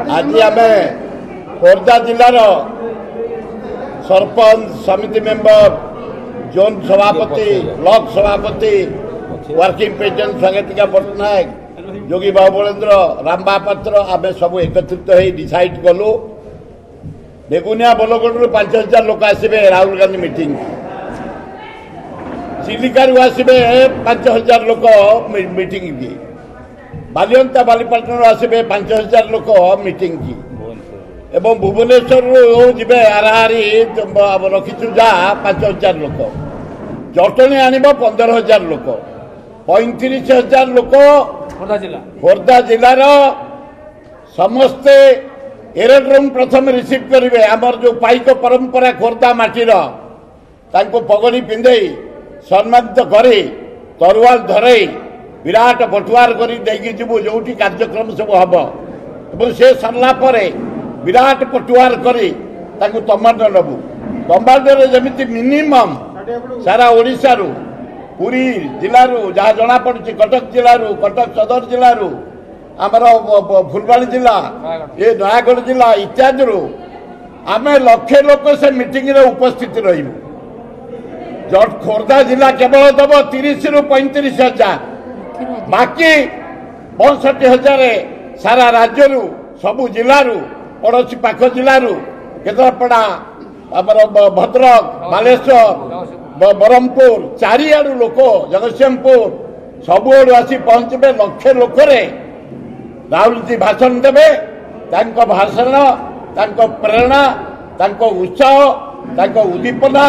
आज आम खोर्धा जिलार सरपंच समिति मेंबर जोन सभापति ब्लॉक सभापति वर्किंग प्रेसिडेंट स्वागतिका पट्टनायक जोगी बाबुलेन्द्र राम महापात्र आम सब एकत्रित हो डिसाइड कलु बेगुनिया बोलगढ़ 5000 लोक आसबे राहुल गांधी मीटिंग चिलिका आसबे 5000 लोक मीटिंग की बालियंता बालीपाटन आसबे 5000 लोक मीटिंग की एवं भुवनेश्वर जीवे आराहारी रखीचु जा 5000 लोक जटणी आन 15000 लोक 35000 लोक खोर्धा जिलार समस्ते एरोड्रोम प्रथम रिसीव करेंगे आमर जो पाइक परंपरा खोर्धा माटीर पगड़ी पिंधे सम्मानित करे तरुआल धरे विराट बटुआर करीबू जो कार्यक्रम सब हम से सरला विराट पटुआर करी तमांडो नबू तमांडो जमी मिनिमम सारा ओडिशा रु पुरी जिलू जहाँ जना पड़ी कटक जिलू कटक सदर जिलू आमर फुलबाणी जिला ये नयागढ़ जिला इत्यादि आम लक्षे लोक से मीटिंग रे उपस्थित रही खोर्धा जिला केवल दब 30 रु 35,000 बाकी 65,000 सारा राज्य सबु जिलू पड़ोसी पाख जिलू केन्द्रापड़ा आमर भद्रक बालेश्वर बरहमपुर चारिआडू लोक जगतसिंहपुर सबुआडू आसी पहुंचे लक्षे लोक राहुल जी भाषण देवे भाषण प्रेरणा उत्साह उद्दीपना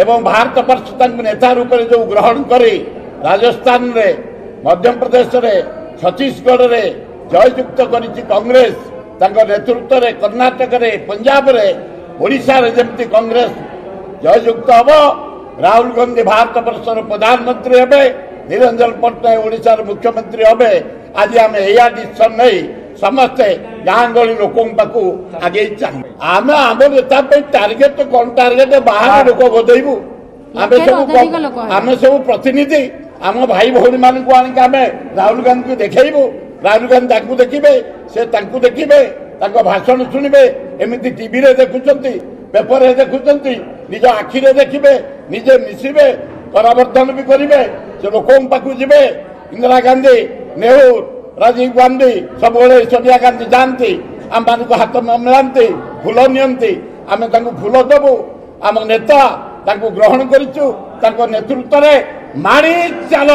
एवं भारत वर्ष नेता रूप में जो ग्रहण करी राजस्थान रे मध्य प्रदेश रे छत्तीसगढ़ रे जययुक्त करी कांग्रेस नेतृत्व रे कर्नाटक रे पंजाब रे ओडिशा रे जमती कांग्रेस जययुक्त हम राहुल गांधी भारत वर्षर प्रधानमंत्री हे निरंजन पट्टनायक ओडिशा मुख्यमंत्री हे आज आम या डिसीजन नहीं समस्ते गाँ गली लोक आगे चाहिए आम आम नेता टार्गेट कौन टार्गेट बाहर लोक गदेबू आम सब प्रतिनिधि आम भाई भौणी मान आम राहुल गांधी को देखू राहुल गांधी देखिए से देखिए भाषण शुणे एमती टीवी रे देखुंट पेपर रे देखुंट निज आखि देखिए निजे मिसबे करावर्धन भी करेंगे से लोक पाक जी इंदिरा गांधी नेहरू राजीव गांधी सब सोनिया गांधी जाती आम मान हाथ मिलांती फूल नि आम फूल देवु आम नेता ग्रहण करूँ नेतृत्व में माड़ी चल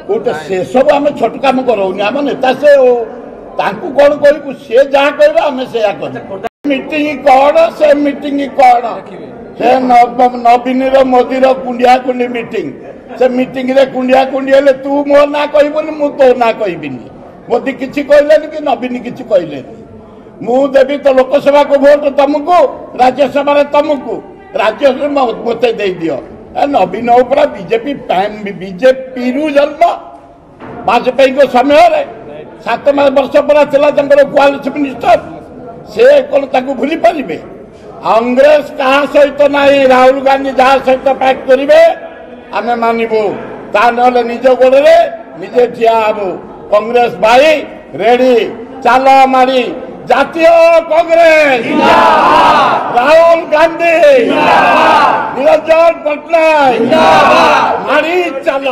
गोटे से सब आम छोट कम करोनी आम नेता से कौन कहू सी जहाँ कह आम से मीटिंग कौन से मीटिंग कौन से नवीन मोदी कुंडिया कुंडी मीटिंग से मीटिंग रे कुंडिया कुंडी हेले तू मो ना कहबुनी मु तो ना कहबिनी मोदी किछि कहलेनी कि नवीन किछि कहलेनी मु देवी तो लोकसभा को वोट तुमको राज्यसभा रे तुमको राज्यसभा मते दे दियो नवीन उपरा बीजेपी रु जन्म वाजपेयी को समय रे 7 वर्ष पर क्वालिटी मिनिस्टर से कौन भूली पारे कांग्रेस क्या सहित ना राहुल गांधी जहाँ सहित पैक करेंगे आम मानबू ता ना निज गोड़े निजे ठिया हबू कांग्रेस भाई रेडी चाल मारी जातीय कांग्रेस राहुल गांधी निरंजन पट्टनायक मारी चल।